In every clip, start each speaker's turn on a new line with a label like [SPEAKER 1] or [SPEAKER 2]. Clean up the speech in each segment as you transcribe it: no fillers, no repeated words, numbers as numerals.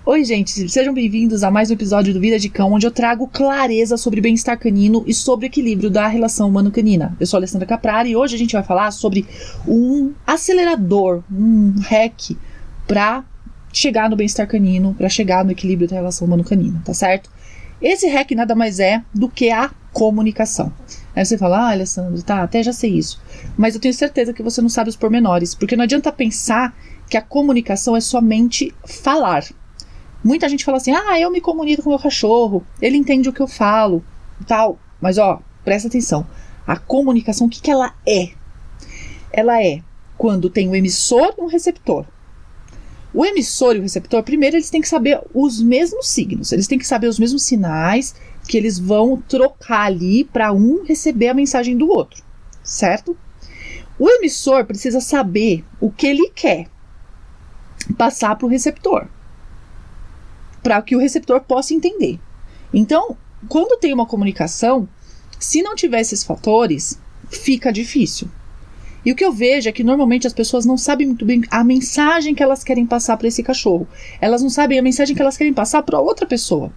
[SPEAKER 1] Oi, gente, sejam bem-vindos a mais um episódio do Vida de Cão, onde eu trago clareza sobre bem-estar canino e sobre o equilíbrio da relação humano-canina. Eu sou a Alessandra Caprari e hoje a gente vai falar sobre um acelerador, um hack para chegar no bem-estar canino, para chegar no equilíbrio da relação humano-canina, tá certo? Esse hack nada mais é do que a comunicação. Aí você fala, Alessandra, tá, até já sei isso. Mas eu tenho certeza que você não sabe os pormenores, porque não adianta pensar que a comunicação é somente falar. Muita gente fala assim, eu me comunico com o meu cachorro, ele entende o que eu falo, tal. Mas presta atenção, a comunicação, o que ela é? Ela é quando tem o emissor e um receptor. O emissor e o receptor, primeiro eles têm que saber os mesmos signos, eles têm que saber os mesmos sinais que eles vão trocar ali para um receber a mensagem do outro, certo? O emissor precisa saber o que ele quer passar para o receptor, para que o receptor possa entender. Então, quando tem uma comunicação, se não tiver esses fatores, fica difícil. E o que eu vejo é que normalmente as pessoas não sabem muito bem a mensagem que elas querem passar para esse cachorro. Elas não sabem a mensagem que elas querem passar para outra pessoa.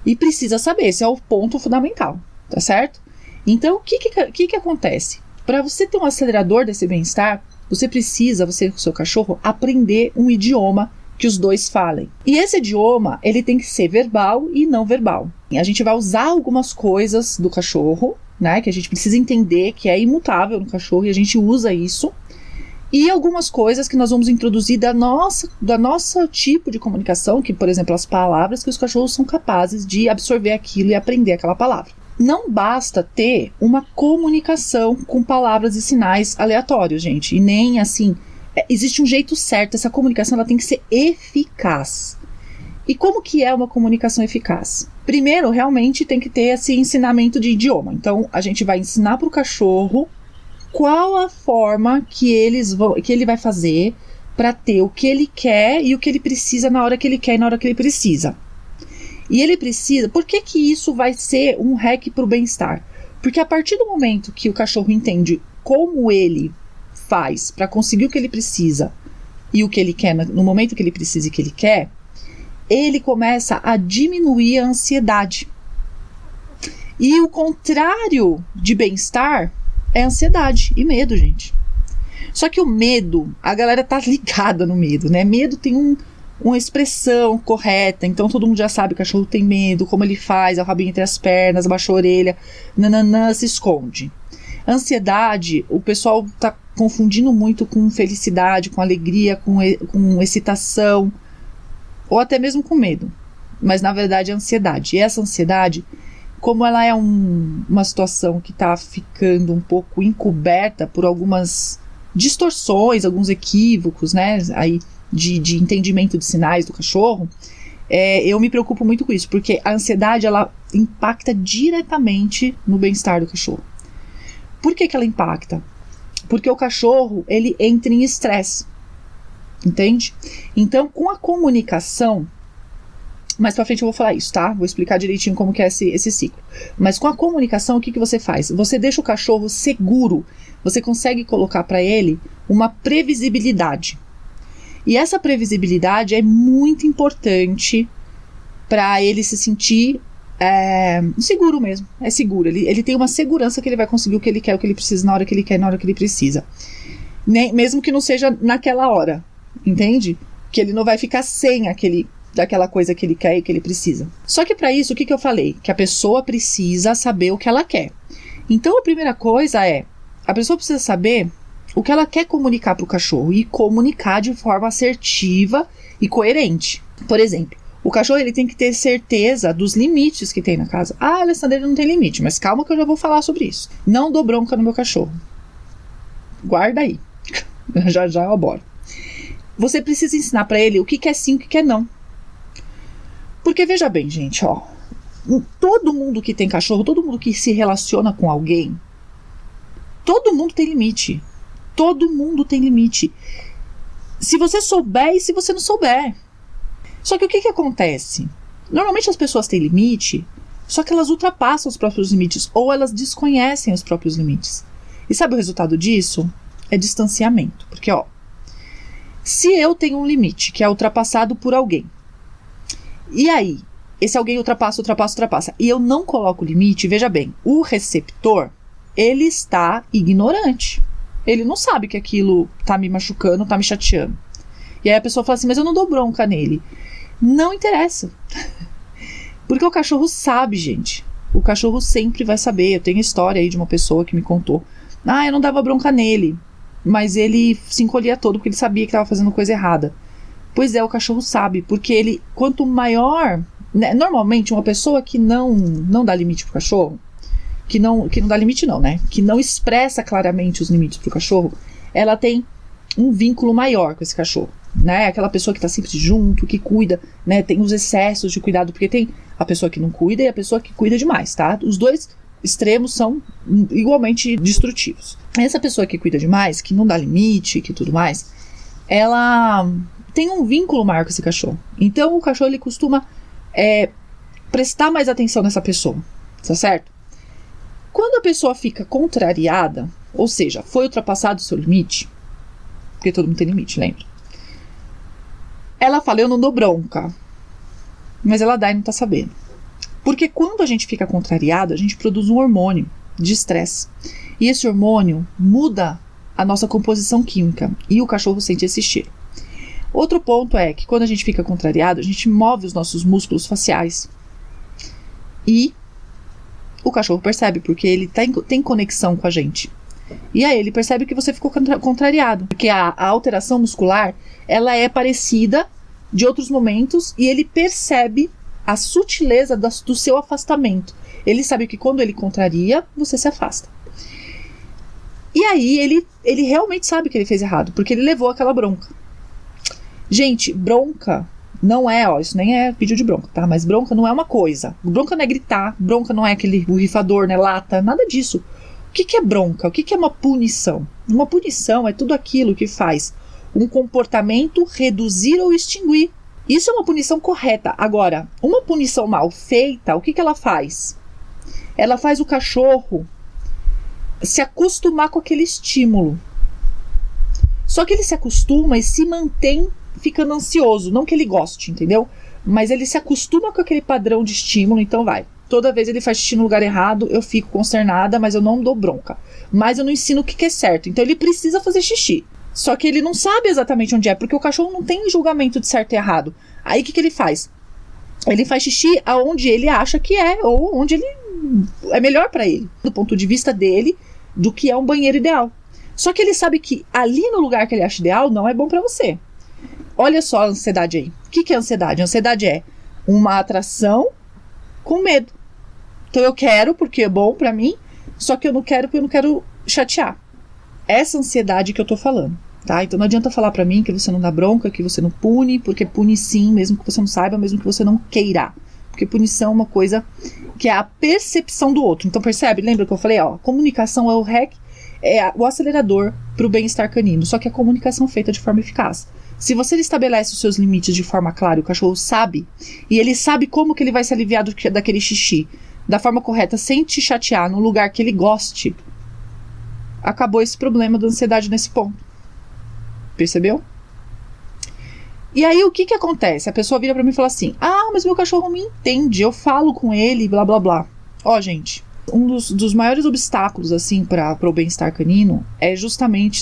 [SPEAKER 1] E precisa saber, esse é o ponto fundamental, tá certo? Então, o que acontece? Para você ter um acelerador desse bem-estar, você precisa, você com o seu cachorro, aprender um idioma que os dois falem. E esse idioma, ele tem que ser verbal e não verbal. A gente vai usar algumas coisas do cachorro, né, que a gente precisa entender que é imutável no cachorro e a gente usa isso. E algumas coisas que nós vamos introduzir da nossa tipo de comunicação, que, por exemplo, as palavras que os cachorros são capazes de absorver aquilo e aprender aquela palavra. Não basta ter uma comunicação com palavras e sinais aleatórios, gente, e nem assim. Existe um jeito certo, essa comunicação ela tem que ser eficaz. E como que é uma comunicação eficaz? Primeiro, realmente tem que ter esse ensinamento de idioma. Então, a gente vai ensinar para o cachorro qual a forma que ele vai fazer para ter o que ele quer e o que ele precisa na hora que ele quer e na hora que ele precisa. E ele precisa... Por que isso vai ser um hack para o bem-estar? Porque a partir do momento que o cachorro entende como ele faz para conseguir o que ele precisa e o que ele quer no momento que ele precisa e que ele quer, ele começa a diminuir a ansiedade. E o contrário de bem-estar é ansiedade e medo, gente. Só que o medo, a galera tá ligada no medo, né? Medo tem uma expressão correta, então todo mundo já sabe, o cachorro tem medo, como ele faz, é o rabinho entre as pernas, abaixa a orelha, nananã, se esconde. Ansiedade, o pessoal tá confundindo muito com felicidade, com alegria, com excitação, ou até mesmo com medo. Mas na verdade é ansiedade. E essa ansiedade, como ela é uma situação que está ficando um pouco encoberta por algumas distorções, alguns equívocos, né, aí de entendimento de sinais do cachorro, eu me preocupo muito com isso, porque a ansiedade ela impacta diretamente no bem-estar do cachorro. Por que ela impacta? Porque o cachorro, ele entra em estresse, entende? Então, com a comunicação, mais pra frente eu vou falar isso, tá? Vou explicar direitinho como que é esse ciclo. Mas com a comunicação, o que você faz? Você deixa o cachorro seguro, você consegue colocar para ele uma previsibilidade. E essa previsibilidade é muito importante para ele se sentir seguro mesmo, é seguro, ele tem uma segurança que ele vai conseguir o que ele quer, o que ele precisa na hora que ele quer, na hora que ele precisa, mesmo que não seja naquela hora, entende? Que ele não vai ficar sem daquela coisa que ele quer e que ele precisa. Só que para isso, o que eu falei? Que a pessoa precisa saber o que ela quer. Então a primeira coisa é, a pessoa precisa saber o que ela quer comunicar para o cachorro e comunicar de forma assertiva e coerente. Por exemplo, o cachorro ele tem que ter certeza dos limites que tem na casa. Alessandra, ele não tem limite, mas calma que eu já vou falar sobre isso. Não dou bronca no meu cachorro. Guarda aí. já eu aboro. Você precisa ensinar para ele o que é sim e o que é não. Porque veja bem, gente, todo mundo que tem cachorro, todo mundo que se relaciona com alguém, todo mundo tem limite. Todo mundo tem limite. Se você souber e se você não souber. Só que o que acontece? Normalmente as pessoas têm limite, só que elas ultrapassam os próprios limites, ou elas desconhecem os próprios limites. E sabe o resultado disso? É distanciamento. Porque, se eu tenho um limite que é ultrapassado por alguém, E aí? Esse alguém ultrapassa. E eu não coloco limite. Veja bem, o receptor, ele está ignorante. Ele não sabe que aquilo tá me machucando, tá me chateando. E aí a pessoa fala assim, mas eu não dou bronca nele. Não interessa. Porque o cachorro sabe, gente. O cachorro sempre vai saber. Eu tenho história aí de uma pessoa que me contou. Eu não dava bronca nele. Mas ele se encolhia todo porque ele sabia que estava fazendo coisa errada. Pois é, o cachorro sabe. Porque ele, quanto maior... Né, normalmente, uma pessoa que não dá limite pro cachorro... Que não dá limite não, né? Que não expressa claramente os limites pro cachorro... Ela tem um vínculo maior com esse cachorro. Né? Aquela pessoa que está sempre junto, que cuida, né? Tem os excessos de cuidado, porque tem a pessoa que não cuida e a pessoa que cuida demais, tá? Os dois extremos são igualmente destrutivos. Essa pessoa que cuida demais, que não dá limite, que tudo mais, ela tem um vínculo maior com esse cachorro. Então o cachorro ele costuma prestar mais atenção nessa pessoa, tá certo? Quando a pessoa fica contrariada, ou seja, foi ultrapassado o seu limite, porque todo mundo tem limite, lembra? Ela fala, eu não dou bronca. Mas ela dá e não tá sabendo. Porque quando a gente fica contrariado, a gente produz um hormônio de estresse. E esse hormônio muda a nossa composição química. E o cachorro sente esse cheiro. Outro ponto é que quando a gente fica contrariado, a gente move os nossos músculos faciais. E o cachorro percebe, porque ele tem conexão com a gente. E aí ele percebe que você ficou contrariado. Porque a alteração muscular, ela é parecida de outros momentos e ele percebe a sutileza do seu afastamento. Ele sabe que quando ele contraria, você se afasta. E aí ele realmente sabe que ele fez errado, porque ele levou aquela bronca. Gente, bronca não é, isso nem é vídeo de bronca, tá? Mas bronca não é uma coisa. Bronca não é gritar, bronca não é aquele borrifador, né? Lata, nada disso. O que é bronca? O que é uma punição? Uma punição é tudo aquilo que faz um comportamento reduzir ou extinguir. Isso é uma punição correta. Agora, uma punição mal feita, o que ela faz? Ela faz o cachorro se acostumar com aquele estímulo. Só que ele se acostuma e se mantém ficando ansioso. Não que ele goste, entendeu? Mas ele se acostuma com aquele padrão de estímulo, então vai. Toda vez ele faz xixi no lugar errado, eu fico consternada, mas eu não dou bronca. Mas eu não ensino o que é certo. Então ele precisa fazer xixi. Só que ele não sabe exatamente onde é, porque o cachorro não tem julgamento de certo e errado. Aí o que ele faz? Ele faz xixi aonde ele acha que é, ou onde ele é melhor para ele, do ponto de vista dele, do que é um banheiro ideal. Só que ele sabe que ali no lugar que ele acha ideal não é bom para você. Olha só a ansiedade aí. O que é ansiedade? A ansiedade é uma atração com medo. Então eu quero porque é bom pra mim, só que eu não quero porque eu não quero chatear. Essa ansiedade que eu tô falando, tá? Então não adianta falar pra mim que você não dá bronca, que você não pune, porque pune sim, mesmo que você não saiba, mesmo que você não queira. Porque punição é uma coisa que é a percepção do outro. Então percebe? Lembra que eu falei, comunicação é o REC, é o acelerador pro bem-estar canino, só que a comunicação feita de forma eficaz. Se você estabelece os seus limites de forma clara, o cachorro sabe, e ele sabe como que ele vai se aliviar daquele xixi, da forma correta, sem te chatear, no lugar que ele goste, acabou esse problema da ansiedade nesse ponto. Percebeu? E aí o que acontece? A pessoa vira pra mim e fala assim, mas meu cachorro me entende, eu falo com ele, blá blá blá. Gente, um dos maiores obstáculos assim para o bem-estar canino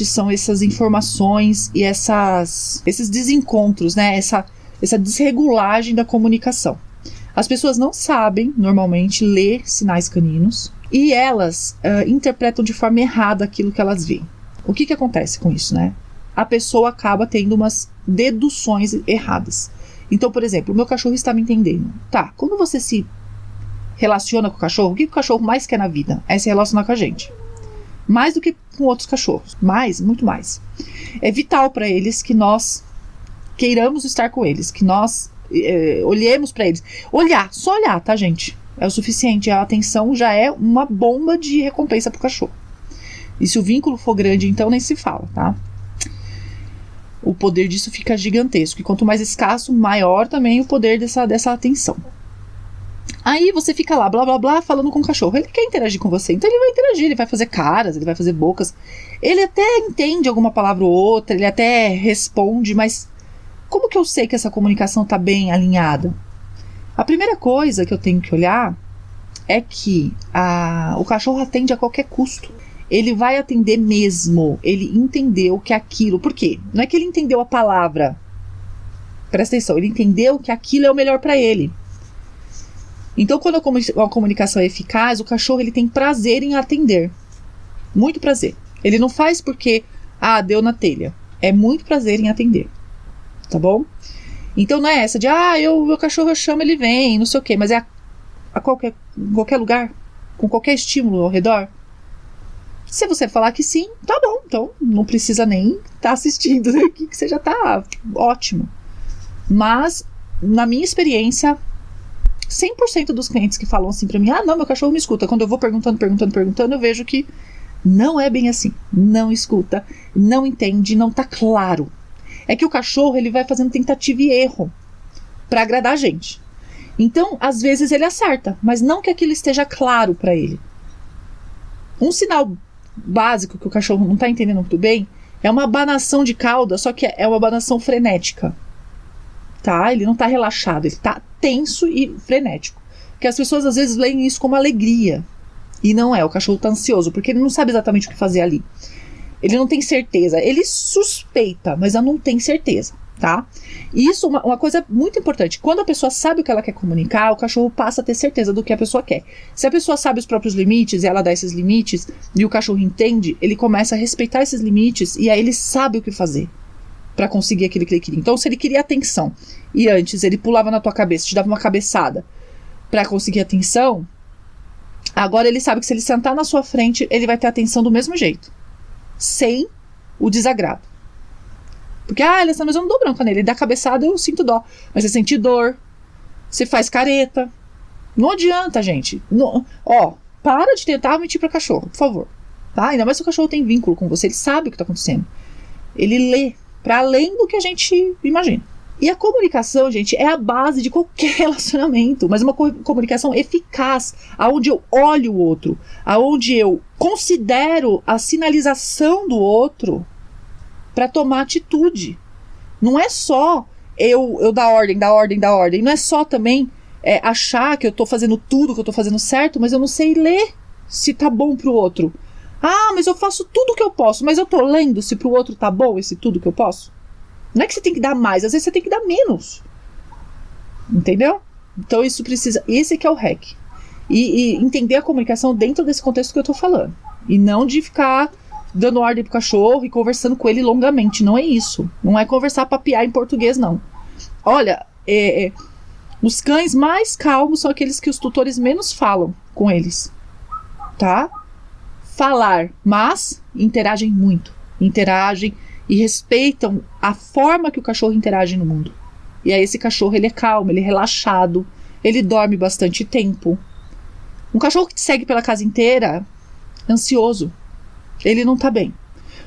[SPEAKER 1] são essas informações e esses desencontros, né? Essa desregulagem da comunicação. As pessoas não sabem, normalmente, ler sinais caninos e elas interpretam de forma errada aquilo que elas veem. O que acontece com isso, né? A pessoa acaba tendo umas deduções erradas. Então, por exemplo, o meu cachorro está me entendendo. Tá, quando você se relaciona com o cachorro, o que o cachorro mais quer na vida? É se relacionar com a gente. Mais do que com outros cachorros. Muito mais. É vital para eles que nós queiramos estar com eles, que nós olhemos para eles. Só olhar, tá, gente? É o suficiente. A atenção já é uma bomba de recompensa pro cachorro. E se o vínculo for grande, então nem se fala, tá? O poder disso fica gigantesco. E quanto mais escasso, maior também o poder dessa atenção. Aí você fica lá, blá blá blá, falando com o cachorro. Ele quer interagir com você, então ele vai interagir, ele vai fazer caras, ele vai fazer bocas. Ele até entende alguma palavra ou outra, ele até responde, mas como que eu sei que essa comunicação está bem alinhada? A primeira coisa que eu tenho que olhar é que o cachorro atende a qualquer custo. Ele vai atender mesmo. Ele entendeu que aquilo... Por quê? Não é que ele entendeu a palavra. Presta atenção. Ele entendeu que aquilo é o melhor para ele. Então, quando a comunicação é eficaz, o cachorro ele tem prazer em atender. Muito prazer. Ele não faz porque, deu na telha. É muito prazer em atender. Tá bom? Então, não é essa de, meu cachorro eu chamo, ele vem, não sei o quê. Mas é em qualquer lugar, com qualquer estímulo ao redor. Se você falar que sim, tá bom. Então, não precisa nem estar assistindo aqui, que você já tá ótimo. Mas, na minha experiência, 100% dos clientes que falam assim pra mim, não, meu cachorro me escuta. Quando eu vou perguntando, eu vejo que não é bem assim. Não escuta, não entende, não tá claro. É que o cachorro, ele vai fazendo tentativa e erro pra agradar a gente. Então, às vezes ele acerta, mas não que aquilo esteja claro pra ele. Um sinal básico que o cachorro não tá entendendo muito bem é uma abanação de cauda, só que é uma abanação frenética. Tá? Ele não tá relaxado, ele tá tenso e frenético. Porque as pessoas às vezes leem isso como alegria. E não é, o cachorro tá ansioso, porque ele não sabe exatamente o que fazer ali. Ele não tem certeza, ele suspeita, mas ela não tem certeza, tá? E isso é uma coisa muito importante. Quando a pessoa sabe o que ela quer comunicar, o cachorro passa a ter certeza do que a pessoa quer. Se a pessoa sabe os próprios limites e ela dá esses limites, e o cachorro entende, ele começa a respeitar esses limites e aí ele sabe o que fazer para conseguir aquilo que ele queria. Então, se ele queria atenção e antes ele pulava na tua cabeça, te dava uma cabeçada para conseguir atenção, agora ele sabe que se ele sentar na sua frente, ele vai ter atenção do mesmo jeito, sem o desagrado. Porque, Alessandra, mas eu não dou bronca nele. Ele dá cabeçada, eu sinto dó. Mas você sente dor, você faz careta. Não adianta, gente. Não, para de tentar mentir para cachorro, por favor. Tá? Ainda mais se o cachorro tem vínculo com você, ele sabe o que está acontecendo. Ele lê para além do que a gente imagina. E a comunicação, gente, é a base de qualquer relacionamento, mas uma comunicação eficaz, aonde eu olho o outro, aonde eu considero a sinalização do outro para tomar atitude. Não é só eu dar ordem, não é só também achar que eu tô fazendo tudo, que eu tô fazendo certo, mas eu não sei ler se tá bom pro outro. Mas eu faço tudo que eu posso, mas eu tô lendo se pro outro tá bom esse tudo que eu posso? Não é que você tem que dar mais, às vezes você tem que dar menos. Entendeu? Então isso precisa... Esse que é o hack. E entender a comunicação dentro desse contexto que eu tô falando. E não de ficar dando ordem pro cachorro e conversando com ele longamente. Não é isso. Não é conversar papiar em português, não. Olha, os cães mais calmos são aqueles que os tutores menos falam com eles. Tá? Falar, mas interagem muito. Interagem e respeitam a forma que o cachorro interage no mundo. E aí esse cachorro, ele é calmo, ele é relaxado, ele dorme bastante tempo. Um cachorro que te segue pela casa inteira, ansioso, ele não tá bem.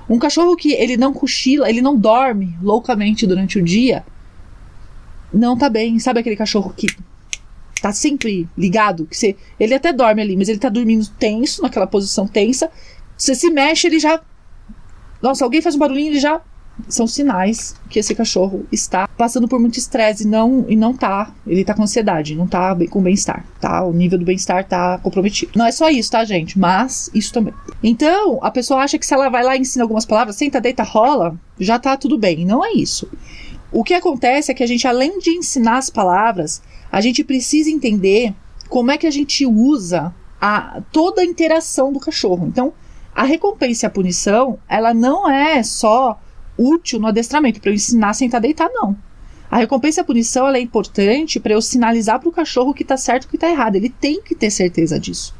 [SPEAKER 1] Um cachorro que ele não cochila, ele não dorme loucamente durante o dia, não tá bem. Sabe aquele cachorro que tá sempre ligado? Ele até dorme ali, mas ele tá dormindo tenso, naquela posição tensa. Você se mexe, ele já... Nossa, alguém faz um barulhinho, ele já... São sinais que esse cachorro está passando por muito estresse e não tá... Ele tá com ansiedade, não tá com bem-estar, tá? O nível do bem-estar tá comprometido. Não é só isso, tá, gente? Mas isso também. Então, a pessoa acha que se ela vai lá e ensina algumas palavras, senta, deita, rola, já tá tudo bem. Não é isso. O que acontece é que a gente, além de ensinar as palavras, a gente precisa entender como é que a gente usa toda a interação do cachorro. Então, a recompensa e a punição, ela não é só útil no adestramento, para eu ensinar a sentar, deitar, não. A recompensa e a punição, ela é importante para eu sinalizar para o cachorro o que está certo e o que está errado. Ele tem que ter certeza disso.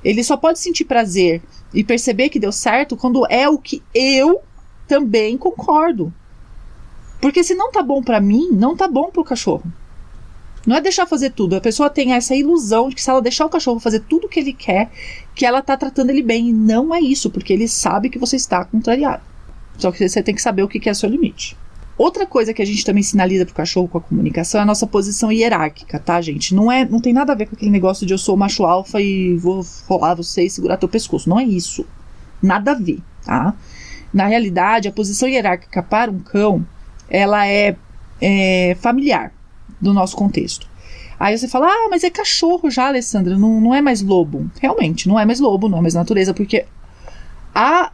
[SPEAKER 1] Ele só pode sentir prazer e perceber que deu certo quando é o que eu também concordo. Porque se não tá bom para mim, não tá bom para o cachorro. Não é deixar fazer tudo. A pessoa tem essa ilusão de que se ela deixar o cachorro fazer tudo o que ele quer, que ela tá tratando ele bem. E não é isso, porque ele sabe que você está contrariado. Só que você tem que saber o que é o seu limite. Outra coisa que a gente também sinaliza pro cachorro com a comunicação é a nossa posição hierárquica, tá, gente? Não tem nada a ver com aquele negócio de eu sou o macho alfa e vou rolar você e segurar teu pescoço. Não é isso. Nada a ver, tá? Na realidade, a posição hierárquica para um cão, ela é familiar do nosso contexto. Aí você fala, mas é cachorro já, Alessandra, não é mais lobo. Realmente, não é mais lobo, não é mais natureza, porque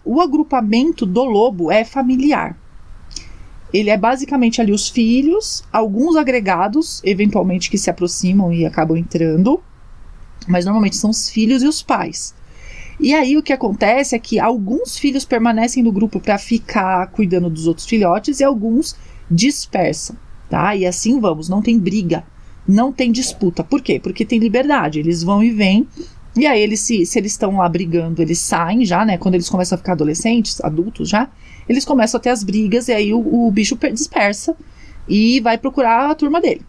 [SPEAKER 1] o agrupamento do lobo é familiar. Ele é basicamente ali os filhos, alguns agregados, eventualmente que se aproximam e acabam entrando, mas normalmente são os filhos e os pais. E aí o que acontece é que alguns filhos permanecem no grupo para ficar cuidando dos outros filhotes e alguns dispersam, tá? E assim vamos, não tem briga, não tem disputa. Por quê? Porque tem liberdade, eles vão e vêm, e aí eles, se eles estão lá brigando, eles saem já, né? Quando eles começam a ficar adolescentes, adultos já, eles começam a ter as brigas e aí o bicho dispersa e vai procurar a turma dele.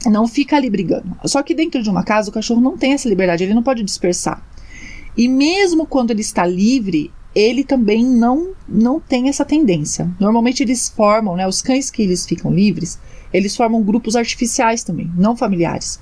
[SPEAKER 1] Não fica ali brigando. Só que dentro de uma casa o cachorro não tem essa liberdade, ele não pode dispersar. E mesmo quando ele está livre, ele também não tem essa tendência. Normalmente eles formam, né, os cães que eles ficam livres, eles formam grupos artificiais também, não familiares.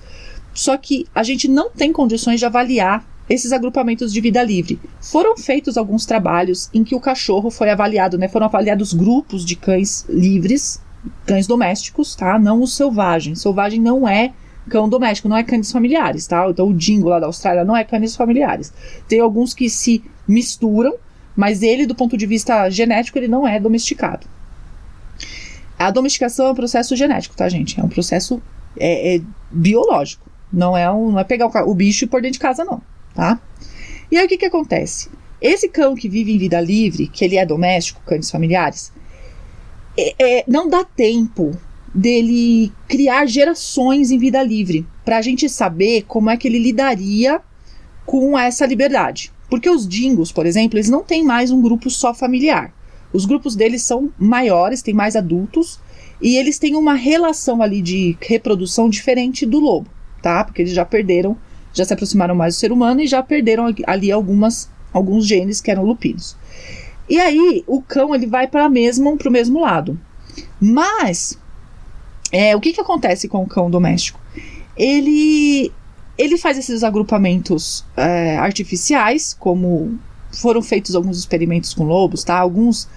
[SPEAKER 1] Só que a gente não tem condições de avaliar esses agrupamentos de vida livre. Foram feitos alguns trabalhos em que o cachorro foi avaliado, né, foram avaliados grupos de cães livres, cães domésticos, tá? Não os selvagens. Selvagem não é cão doméstico, não é cães familiares, tá? Então o dingo lá da Austrália não é cães familiares. Tem alguns que se misturam, mas ele, do ponto de vista genético, ele não é domesticado. A domesticação é um processo genético, tá, gente? É um processo biológico. Não é pegar o bicho e pôr dentro de casa, não, tá? E aí o que acontece? Esse cão que vive em vida livre, que ele é doméstico, cães familiares, não dá tempo dele criar gerações em vida livre, para a gente saber como é que ele lidaria com essa liberdade. Porque os dingos, por exemplo, eles não têm mais um grupo só familiar. Os grupos deles são maiores, têm mais adultos, e eles têm uma relação ali de reprodução diferente do lobo, tá? Porque eles já se aproximaram mais do ser humano e já perderam ali alguns genes que eram lupinos. E aí o cão ele vai para o mesmo lado. Mas o que acontece com o cão doméstico? Ele faz esses agrupamentos artificiais, como foram feitos alguns experimentos com lobos, tá? Alguns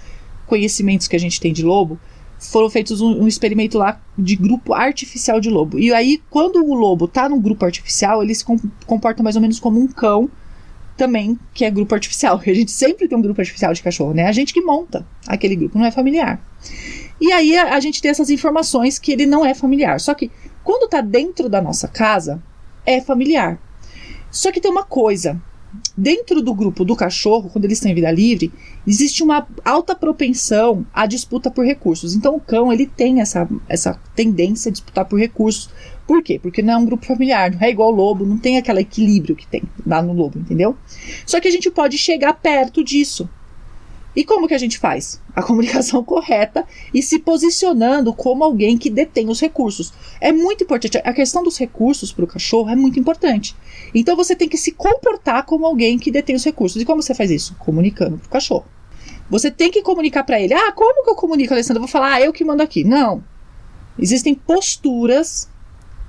[SPEAKER 1] conhecimentos que a gente tem de lobo, foram feitos um experimento lá de grupo artificial de lobo. E aí, quando o lobo tá num grupo artificial, ele se comporta mais ou menos como um cão também, que é grupo artificial. Porque a gente sempre tem um grupo artificial de cachorro, né? A gente que monta aquele grupo, não é familiar. E aí a gente tem essas informações que ele não é familiar. Só que quando tá dentro da nossa casa, é familiar. Só que tem uma coisa. Dentro do grupo do cachorro, quando eles estão em vida livre, existe uma alta propensão à disputa por recursos. Então o cão ele tem essa tendência a disputar por recursos. Por quê? Porque não é um grupo familiar, não é igual ao lobo, não tem aquele equilíbrio que tem lá no lobo, entendeu? Só que a gente pode chegar perto disso. E como que a gente faz? A comunicação correta e se posicionando como alguém que detém os recursos. É muito importante. A questão dos recursos para o cachorro é muito importante. Então você tem que se comportar como alguém que detém os recursos. E como você faz isso? Comunicando para o cachorro. Você tem que comunicar para ele. Como que eu comunico, Alessandra? Eu vou falar, eu que mando aqui. Não. Existem posturas,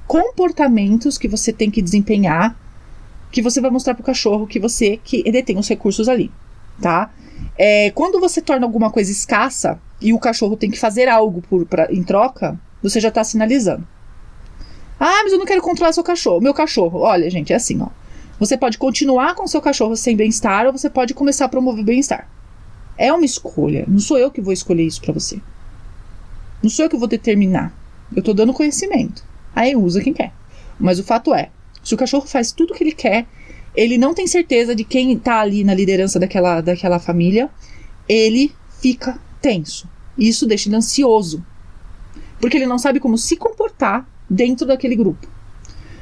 [SPEAKER 1] comportamentos que você tem que desempenhar, que você vai mostrar para o cachorro que detém os recursos ali, tá? Quando você torna alguma coisa escassa e o cachorro tem que fazer algo em troca, você já está sinalizando. Mas eu não quero controlar seu cachorro. Meu cachorro, olha, gente, é assim, ó. Você pode continuar com seu cachorro sem bem-estar ou você pode começar a promover bem-estar. É uma escolha. Não sou eu que vou escolher isso para você. Não sou eu que vou determinar. Eu estou dando conhecimento. Aí usa quem quer. Mas o fato é, se o cachorro faz tudo o que ele quer, ele não tem certeza de quem está ali na liderança daquela família, ele fica tenso. Isso deixa ele ansioso. Porque ele não sabe como se comportar dentro daquele grupo.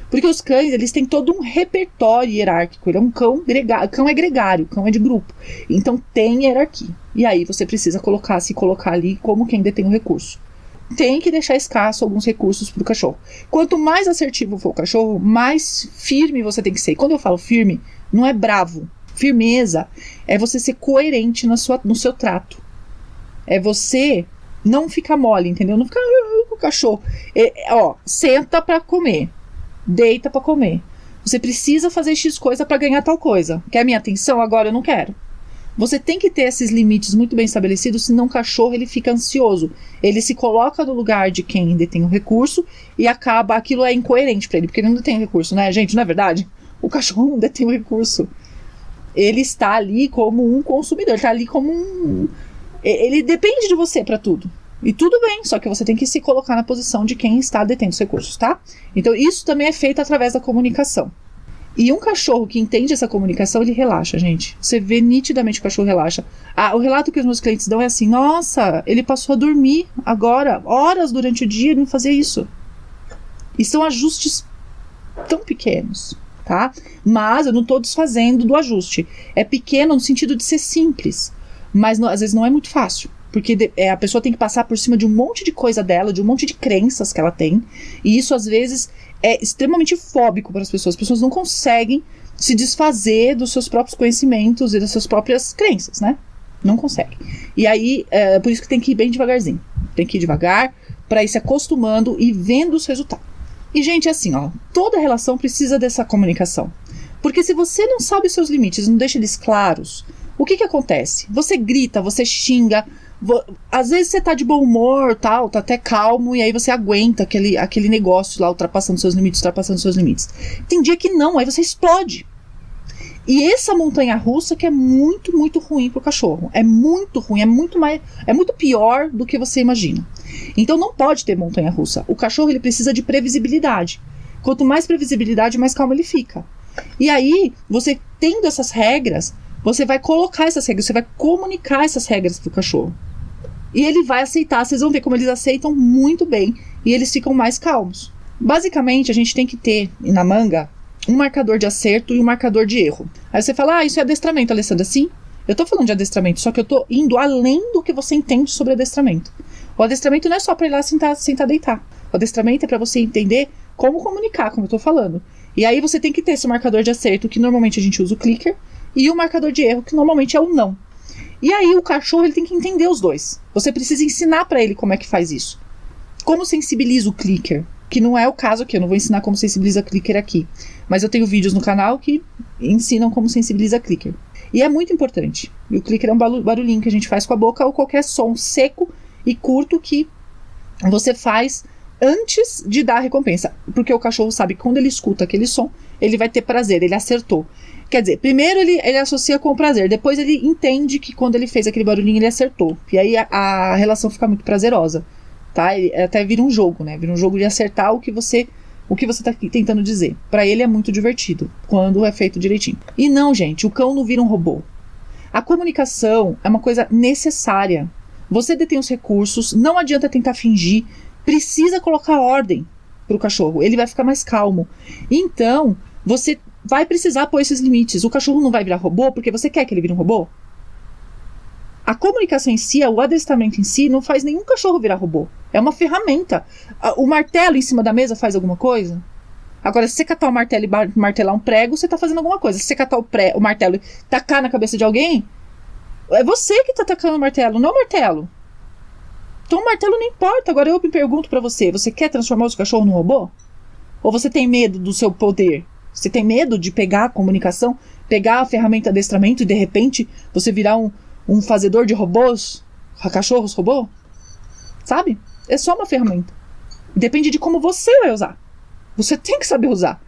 [SPEAKER 1] Porque os cães, eles têm todo um repertório hierárquico. Ele é um cão gregário. Cão é gregário, cão é de grupo. Então tem hierarquia. E aí você precisa se colocar ali como quem detém o recurso. Tem que deixar escasso alguns recursos para o cachorro. Quanto mais assertivo for o cachorro, mais firme você tem que ser. E quando eu falo firme, não é bravo. Firmeza é você ser coerente no seu trato. É você não ficar mole, entendeu? Não ficar com o cachorro. Senta para comer. Deita para comer. Você precisa fazer X coisa para ganhar tal coisa. Quer minha atenção? Agora eu não quero. Você tem que ter esses limites muito bem estabelecidos, senão o cachorro ele fica ansioso. Ele se coloca no lugar de quem detém o recurso e acaba, aquilo é incoerente para ele, porque ele não detém o recurso, né, gente? Não é verdade? O cachorro não detém o recurso. Ele está ali como um consumidor, ele está ali como um... Ele depende de você para tudo. E tudo bem, só que você tem que se colocar na posição de quem está detendo os recursos, tá? Então isso também é feito através da comunicação. E um cachorro que entende essa comunicação, ele relaxa, gente. Você vê nitidamente que o cachorro relaxa. O relato que os meus clientes dão é assim: nossa, ele passou a dormir agora, horas durante o dia, e não fazia isso. E são ajustes tão pequenos, tá? Mas eu não estou desfazendo do ajuste. É pequeno no sentido de ser simples, mas às vezes não é muito fácil. Porque a pessoa tem que passar por cima de um monte de coisa dela, de um monte de crenças que ela tem. E isso, às vezes, é extremamente fóbico para as pessoas. As pessoas não conseguem se desfazer dos seus próprios conhecimentos e das suas próprias crenças, né? Não conseguem. E aí, por isso que tem que ir bem devagarzinho. Tem que ir devagar para ir se acostumando e vendo os resultados. E, gente, assim, ó, toda relação precisa dessa comunicação. Porque se você não sabe os seus limites, não deixa eles claros, o que acontece? Você grita, você xinga... Às vezes você tá de bom humor, tal, tá até calmo, e aí você aguenta aquele negócio lá, ultrapassando seus limites. Tem dia que não, aí você explode. E essa montanha russa que é muito, muito ruim pro cachorro. É muito ruim, é muito pior do que você imagina. Então não pode ter montanha russa. O cachorro ele precisa de previsibilidade. Quanto mais previsibilidade, mais calmo ele fica. E aí, você tendo essas regras, você vai colocar essas regras, você vai comunicar essas regras pro cachorro. E ele vai aceitar, vocês vão ver como eles aceitam muito bem e eles ficam mais calmos. Basicamente, a gente tem que ter na manga um marcador de acerto e um marcador de erro. Aí você fala, isso é adestramento, Alessandra. Sim, eu tô falando de adestramento, só que eu tô indo além do que você entende sobre adestramento. O adestramento não é só pra ir lá sentar, deitar. O adestramento é pra você entender como comunicar, como eu tô falando. E aí você tem que ter esse marcador de acerto, que normalmente a gente usa o clicker, e o marcador de erro, que normalmente é o não. E aí o cachorro ele tem que entender os dois. Você precisa ensinar para ele como é que faz isso. Como sensibiliza o clicker, que não é o caso aqui, eu não vou ensinar como sensibiliza clicker aqui. Mas eu tenho vídeos no canal que ensinam como sensibiliza clicker. E é muito importante. E o clicker é um barulhinho que a gente faz com a boca ou qualquer som seco e curto que você faz antes de dar a recompensa. Porque o cachorro sabe que quando ele escuta aquele som, ele vai ter prazer, ele acertou. Quer dizer, primeiro ele associa com o prazer, depois ele entende que quando ele fez aquele barulhinho ele acertou. E aí a relação fica muito prazerosa, tá? Ele até vira um jogo, né? Vira um jogo de acertar o que você tá tentando dizer. Pra ele é muito divertido, quando é feito direitinho. E não, gente, o cão não vira um robô. A comunicação é uma coisa necessária. Você detém os recursos, não adianta tentar fingir, precisa colocar ordem pro cachorro, ele vai ficar mais calmo. Então, você vai precisar pôr esses limites. O cachorro não vai virar robô porque você quer que ele vire um robô? A comunicação em si, o adestramento em si, não faz nenhum cachorro virar robô. É uma ferramenta. O martelo em cima da mesa faz alguma coisa? Agora, se você catar o martelo e martelar um prego, você está fazendo alguma coisa. Se você catar o martelo e tacar na cabeça de alguém, é você que está tacando o martelo, não o martelo. Então o martelo não importa. Agora eu me pergunto para você, você quer transformar o seu cachorro num robô? Ou você tem medo do seu poder? Você tem medo de pegar a comunicação, pegar a ferramenta de adestramento e de repente você virar um fazedor de robôs, cachorros robô? Sabe? É só uma ferramenta. Depende de como você vai usar. Você tem que saber usar.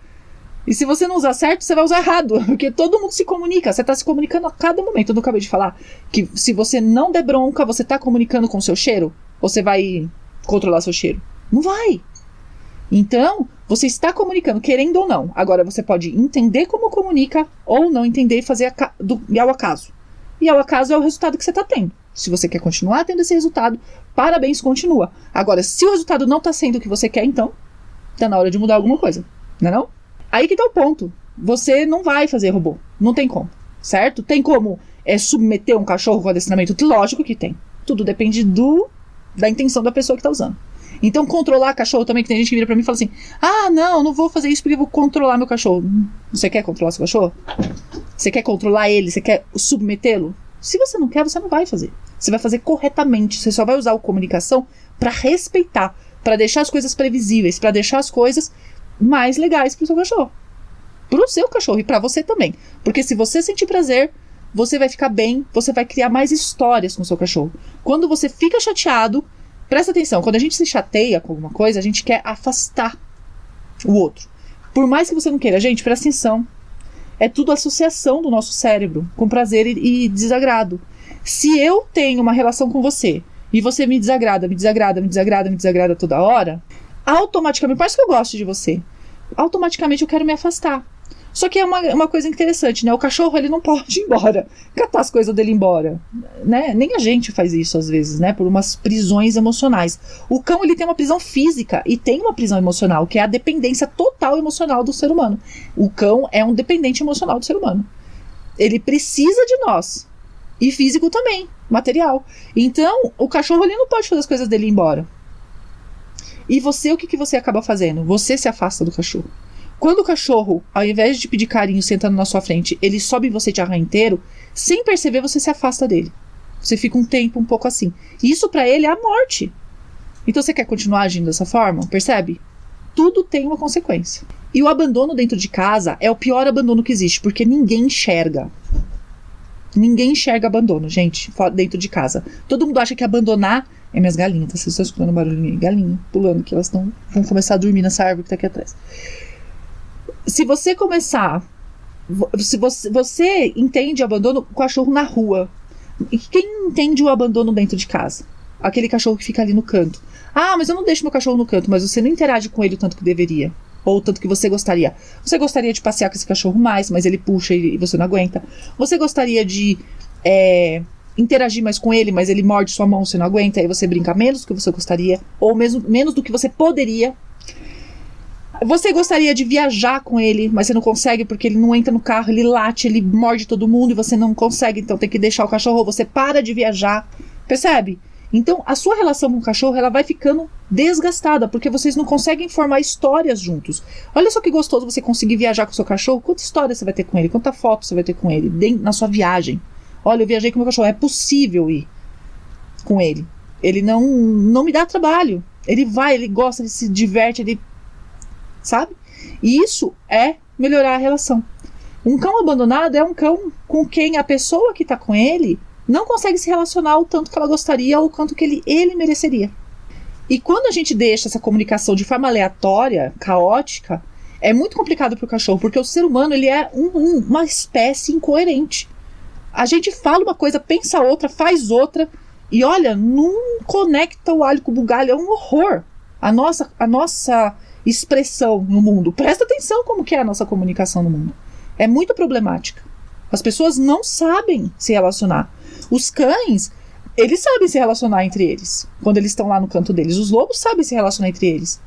[SPEAKER 1] E se você não usar certo, você vai usar errado. Porque todo mundo se comunica. Você está se comunicando a cada momento. Eu não acabei de falar que se você não der bronca, você está comunicando com o seu cheiro? Ou você vai controlar seu cheiro? Não vai. Então, você está comunicando, querendo ou não. Agora, você pode entender como comunica ou não entender e fazer e ao acaso. E ao acaso é o resultado que você está tendo. Se você quer continuar tendo esse resultado, parabéns, continua. Agora, se o resultado não está sendo o que você quer, então, está na hora de mudar alguma coisa. Não é não? Aí que está o ponto. Você não vai fazer robô. Não tem como. Certo? Tem como submeter um cachorro com adestramento? Lógico que tem. Tudo depende da intenção da pessoa que está usando. Então, controlar cachorro também, que tem gente que vira pra mim e fala assim, não vou fazer isso porque eu vou controlar meu cachorro. Você quer controlar seu cachorro? Você quer controlar ele? Você quer submetê-lo? Se você não quer, você não vai fazer. Você vai fazer corretamente. Você só vai usar a comunicação pra respeitar, pra deixar as coisas previsíveis, pra deixar as coisas mais legais pro seu cachorro. Pro seu cachorro e pra você também. Porque se você sentir prazer, você vai ficar bem, você vai criar mais histórias com o seu cachorro. Quando você fica chateado, presta atenção, quando a gente se chateia com alguma coisa, a gente quer afastar o outro. Por mais que você não queira, gente, presta atenção. É tudo associação do nosso cérebro com prazer e desagrado. Se eu tenho uma relação com você e você me desagrada toda hora, automaticamente, por mais que eu goste de você, automaticamente eu quero me afastar. Só que é uma coisa interessante, né? O cachorro, ele não pode ir embora, catar as coisas dele embora, né? Nem a gente faz isso às vezes, né? Por umas prisões emocionais. O cão, ele tem uma prisão física e tem uma prisão emocional, que é a dependência total emocional do ser humano. O cão é um dependente emocional do ser humano. Ele precisa de nós. E físico também, material. Então, o cachorro, ele não pode fazer as coisas dele ir embora. E você, o que você acaba fazendo? Você se afasta do cachorro. Quando o cachorro, ao invés de pedir carinho sentando na sua frente, ele sobe em você e te arranha inteiro, sem perceber você se afasta dele. Você fica um tempo um pouco assim. Isso pra ele é a morte. Então você quer continuar agindo dessa forma? Percebe? Tudo tem uma consequência. E o abandono dentro de casa é o pior abandono que existe, porque ninguém enxerga. Ninguém enxerga abandono, gente, dentro de casa. Todo mundo acha que abandonar é minhas galinhas, tá? Vocês estão escutando barulho? Galinha pulando, que elas vão começar a dormir nessa árvore que tá aqui atrás. Se você começar, se você entende o abandono, o cachorro na rua. E quem entende o abandono dentro de casa? Aquele cachorro que fica ali no canto. Ah, mas eu não deixo meu cachorro no canto, mas você não interage com ele o tanto que deveria. Ou o tanto que você gostaria. Você gostaria de passear com esse cachorro mais, mas ele puxa e você não aguenta. Você gostaria de interagir mais com ele, mas ele morde sua mão, você não aguenta, aí você brinca menos do que você gostaria, ou mesmo menos do que você poderia. Você gostaria de viajar com ele, mas você não consegue porque ele não entra no carro, ele late, ele morde todo mundo e você não consegue, então tem que deixar o cachorro, ou você para de viajar. Percebe? Então, a sua relação com o cachorro, ela vai ficando desgastada, porque vocês não conseguem formar histórias juntos. Olha só que gostoso você conseguir viajar com o seu cachorro. Quanta história você vai ter com ele? Quanta foto você vai ter com ele na sua viagem? Olha, eu viajei com o meu cachorro. É possível ir com ele. Ele não me dá trabalho. Ele vai, ele gosta, ele se diverte, ele... Sabe? E isso é melhorar a relação. Um cão abandonado é um cão com quem a pessoa que está com ele não consegue se relacionar o tanto que ela gostaria ou o quanto que ele mereceria. E quando a gente deixa essa comunicação de forma aleatória, caótica, é muito complicado para o cachorro, porque o ser humano, ele é uma espécie incoerente. A gente fala uma coisa, pensa outra, faz outra, e olha, não conecta o alho com o bugalho, é um horror. A nossa expressão no mundo, presta atenção como que é a nossa comunicação no mundo. É muito problemática. As pessoas não sabem se relacionar. Os cães, eles sabem se relacionar entre eles, quando eles estão lá no canto deles. Os lobos sabem se relacionar entre eles.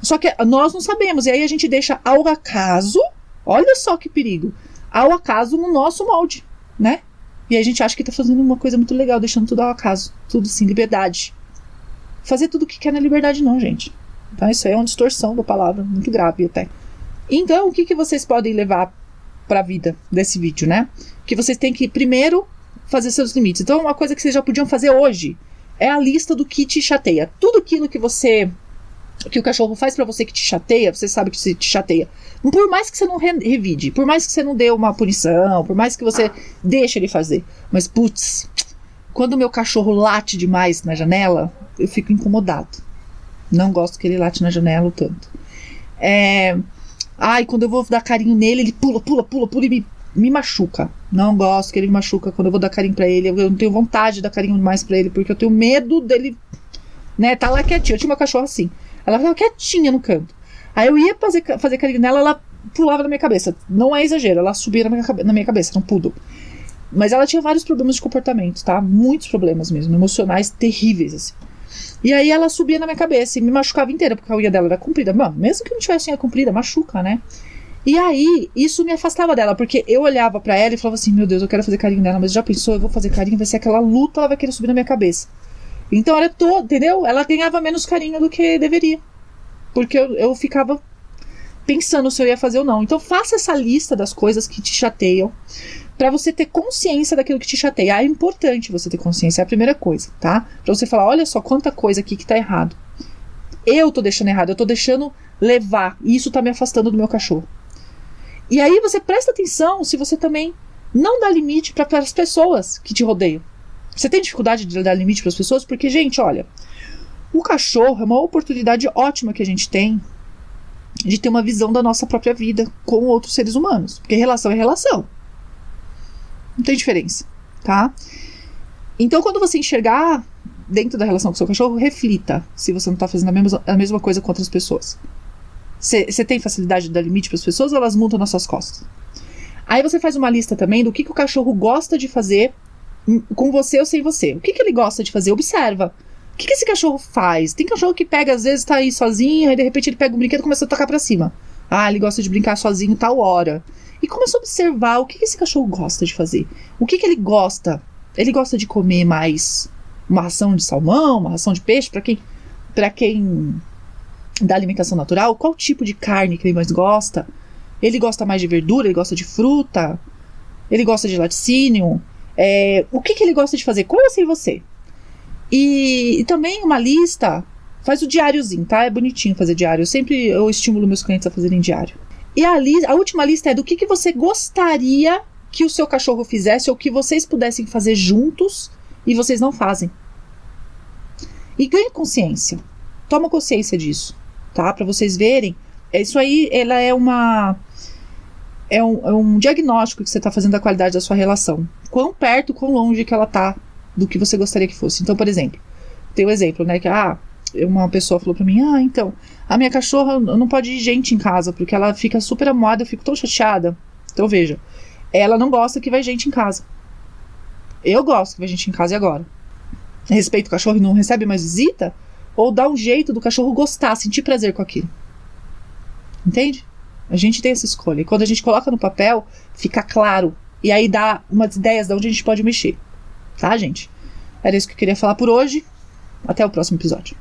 [SPEAKER 1] Só que nós não sabemos, e aí a gente deixa ao acaso, olha só que perigo, ao acaso no nosso molde, né? E aí a gente acha que tá fazendo uma coisa muito legal, deixando tudo ao acaso, tudo assim, liberdade. Fazer tudo o que quer na liberdade não, gente. Então isso aí é uma distorção da palavra, muito grave até. Então, o que vocês podem levar para a vida desse vídeo, né? Que vocês têm que, primeiro, fazer seus limites. Então, uma coisa que vocês já podiam fazer hoje é a lista do que te chateia. Tudo aquilo que o cachorro faz pra você que te chateia, você sabe que te chateia. Por mais que você não revide, por mais que você não dê uma punição, por mais que você deixe ele fazer. Mas, putz, quando o meu cachorro late demais na janela, eu fico incomodado. Não gosto que ele late na janela o tanto. Quando eu vou dar carinho nele, ele pula e me machuca. Não gosto que ele me machuca quando eu vou dar carinho pra ele. Eu não tenho vontade de dar carinho mais pra ele, porque eu tenho medo dele, né, tá lá quietinho. Eu tinha uma cachorra assim. Ela ficava quietinha no canto. Aí eu ia fazer carinho nela, ela pulava na minha cabeça. Não é exagero, ela subia na minha cabeça, era um poodle. Mas ela tinha vários problemas de comportamento, tá? Muitos problemas mesmo, emocionais terríveis, assim. E aí ela subia na minha cabeça e me machucava inteira, porque a unha dela era comprida. Mano, mesmo que não tivesse unha comprida, machuca, né? E aí, isso me afastava dela, porque eu olhava pra ela e falava assim, meu Deus, eu quero fazer carinho nela, mas já pensou, eu vou fazer carinho, vai ser aquela luta, ela vai querer subir na minha cabeça. Então era entendeu? Ela ganhava menos carinho do que deveria. Porque eu ficava pensando se eu ia fazer ou não. Então faça essa lista das coisas que te chateiam, pra você ter consciência daquilo que te chateia. É importante você ter consciência, é a primeira coisa, tá? Pra você falar, olha só quanta coisa aqui que tá errado. Eu tô deixando errado, eu tô deixando levar, e isso tá me afastando do meu cachorro. E aí você presta atenção se você também Não dá limite para as pessoas que te rodeiam. Você tem dificuldade de dar limite para as pessoas? Porque, gente, olha, o cachorro é uma oportunidade ótima que a gente tem de ter uma visão da nossa própria vida com outros seres humanos. Porque relação é relação. Não tem diferença, tá? Então, quando você enxergar dentro da relação com o seu cachorro, reflita se você não está fazendo a mesma coisa com outras pessoas. Você tem facilidade de dar limite para as pessoas ou elas montam nas suas costas? Aí você faz uma lista também do que o cachorro gosta de fazer com você ou sem você. O que ele gosta de fazer? Observa. O que esse cachorro faz? Tem cachorro que pega, às vezes tá aí sozinho, aí de repente ele pega um brinquedo e começa a tocar pra cima. Ah, ele gosta de brincar sozinho tal hora. E começa a observar o que esse cachorro gosta de fazer. O que ele gosta? Ele gosta de comer mais uma ração de salmão, uma ração de peixe, pra quem dá alimentação natural? Qual tipo de carne que ele mais gosta? Ele gosta mais de verdura? Ele gosta de fruta? Ele gosta de laticínio? O que ele gosta de fazer com ou sem você? E também uma lista, faz o diáriozinho, tá? É bonitinho fazer diário. Eu estimulo meus clientes a fazerem diário. E a última lista é do que você gostaria que o seu cachorro fizesse ou que vocês pudessem fazer juntos e vocês não fazem. E ganhe consciência. Toma consciência disso, tá? Pra vocês verem. Isso aí, ela é um diagnóstico que você tá fazendo da qualidade da sua relação. Quão perto, quão longe que ela tá do que você gostaria que fosse. Então, por exemplo, tem um exemplo, né, que uma pessoa falou pra mim, então, a minha cachorra não pode ir gente em casa, porque ela fica super amuada, eu fico tão chateada. Então, veja, ela não gosta que vai gente em casa. Eu gosto que vai gente em casa e agora? Respeita o cachorro e não recebe mais visita? Ou dá um jeito do cachorro gostar, sentir prazer com aquilo? Entende? A gente tem essa escolha. E quando a gente coloca no papel, fica claro. E aí dá umas ideias de onde a gente pode mexer. Tá, gente? Era isso que eu queria falar por hoje. Até o próximo episódio.